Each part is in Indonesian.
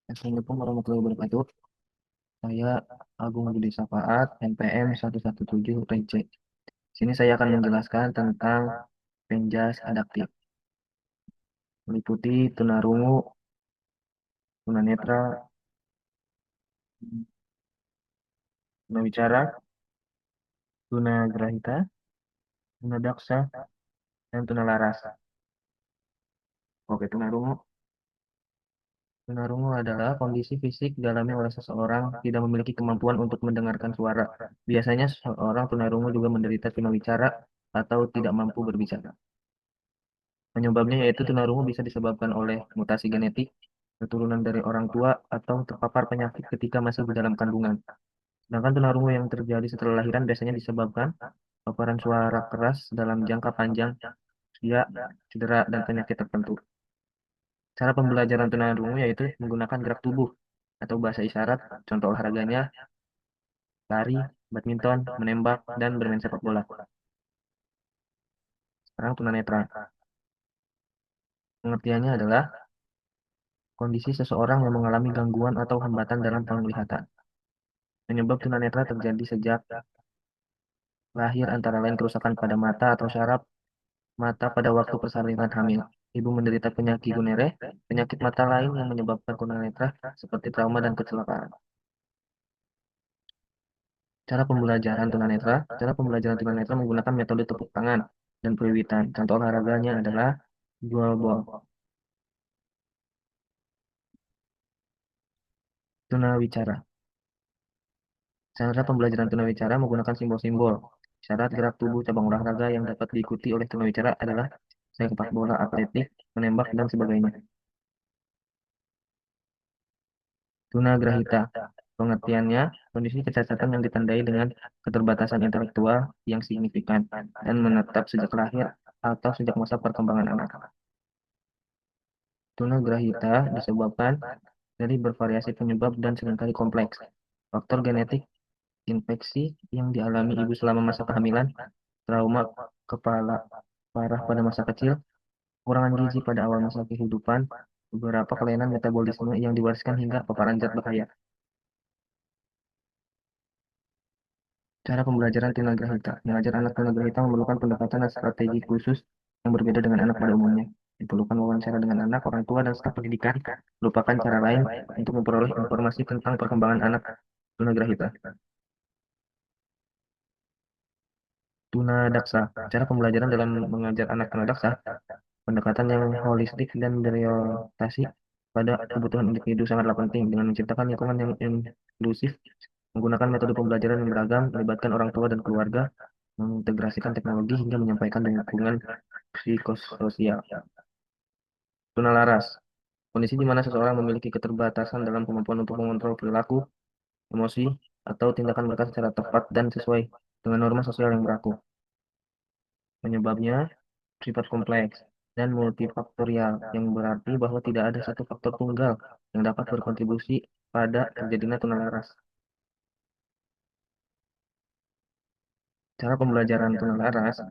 Assalamualaikum warahmatullahi wabarakatuh. Saya Agung Budi Sapaat, NPM 117 RC. Sini saya akan menjelaskan tentang penjas adaptif, meliputi tunarungu, tunanetra, tunawicara, tunagrahita, tunadaksa, dan tunalaras. Oke, tunarungu. Tunarungu adalah kondisi fisik di alami oleh seseorang tidak memiliki kemampuan untuk mendengarkan suara. Biasanya seorang tunarungu juga menderita tunawicara atau tidak mampu berbicara. Penyebabnya yaitu tunarungu bisa disebabkan oleh mutasi genetik, keturunan dari orang tua, atau terpapar penyakit ketika masih di dalam kandungan. Sedangkan tunarungu yang terjadi setelah lahiran biasanya disebabkan paparan suara keras dalam jangka panjang, usia, cedera, dan penyakit tertentu. Cara pembelajaran tunarungu yaitu menggunakan gerak tubuh atau bahasa isyarat, contoh olahraganya, lari, badminton, menembak, dan bermain sepak bola. Sekarang tunanetra. Pengertiannya adalah kondisi seseorang yang mengalami gangguan atau hambatan dalam penglihatan. Penyebab tunanetra terjadi sejak lahir antara lain kerusakan pada mata atau syaraf mata pada waktu persalinan hamil. Ibu menderita penyakit gunere, penyakit mata lain yang menyebabkan tunanetra seperti trauma dan kecelakaan. Cara pembelajaran tunanetra menggunakan metode tepuk tangan dan pewiwitan. Contoh olahraganya adalah jual ball. Tunawicara. Cara pembelajaran tunawicara menggunakan simbol-simbol. Syarat gerak tubuh cabang olahraga yang dapat diikuti oleh tunawicara adalah sepak bola, atletik, menembak, dan sebagainya. Tunagrahita. Pengertiannya, kondisi kecacatan yang ditandai dengan keterbatasan intelektual yang signifikan dan menetap sejak lahir atau sejak masa perkembangan anak. Tunagrahita disebabkan dari bervariasi penyebab dan seringkali kompleks. Faktor genetik, infeksi yang dialami ibu selama masa kehamilan, trauma kepala parah pada masa kecil, kurangan gizi pada awal masa kehidupan, beberapa kelainan metabolisme yang diwariskan hingga paparan zat bahaya. Cara pembelajaran tunagrahita. Mengajar anak tunagrahita memerlukan pendekatan dan strategi khusus yang berbeda dengan anak pada umumnya. Diperlukan wawancara dengan anak, orang tua, dan staf pendidikan. Merupakan cara lain untuk memperoleh informasi tentang perkembangan anak tunagrahita. Tunadaksa. Cara pembelajaran dalam mengajar anak tunadaksa. Pendekatan yang holistik dan berorientasi pada kebutuhan individu sangatlah penting dengan menciptakan lingkungan yang inklusif, menggunakan metode pembelajaran yang beragam, melibatkan orang tua dan keluarga, mengintegrasikan teknologi hingga menyampaikan dukungan psikososial. Tunalaras, kondisi di mana seseorang memiliki keterbatasan dalam kemampuan untuk mengontrol perilaku, emosi, atau tindakan mereka secara tepat dan sesuai dengan norma sosial yang berlaku. Penyebabnya sifat kompleks dan multifaktorial, yang berarti bahwa tidak ada satu faktor tunggal yang dapat berkontribusi pada terjadinya tunalaras. Cara pembelajaran tunalaras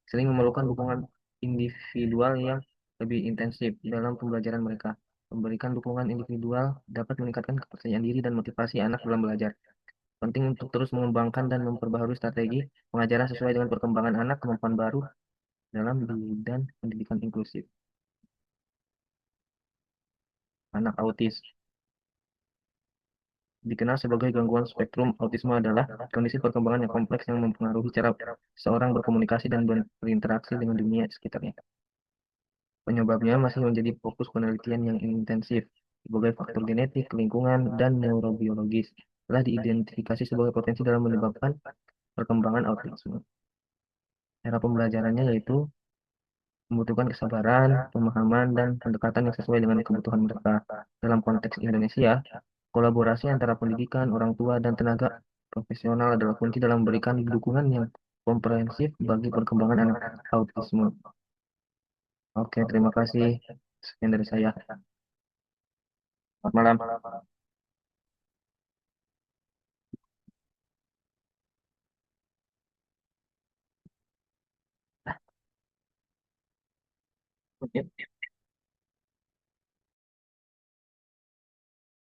sering memerlukan dukungan individual yang lebih intensif dalam pembelajaran mereka. Memberikan dukungan individual dapat meningkatkan kepercayaan diri dan motivasi anak dalam belajar. Penting untuk terus mengembangkan dan memperbaharui strategi pengajaran sesuai dengan perkembangan anak, kemampuan baru dalam bidang pendidikan inklusif. Anak autis dikenal sebagai gangguan spektrum autisme adalah kondisi perkembangan yang kompleks yang mempengaruhi cara seorang berkomunikasi dan berinteraksi dengan dunia sekitarnya. Penyebabnya masih menjadi fokus penelitian yang intensif. Sebagai faktor genetik, lingkungan, dan neurobiologis telah diidentifikasi sebagai potensi dalam menyebabkan perkembangan autisme. Cara pembelajarannya yaitu membutuhkan kesabaran, pemahaman, dan pendekatan yang sesuai dengan kebutuhan mereka. Dalam konteks Indonesia, kolaborasi antara pendidikan, orang tua, dan tenaga profesional adalah kunci dalam memberikan dukungan yang komprehensif bagi perkembangan anak autisme. Oke, terima kasih. Sekian dari saya. Selamat malam. Oke.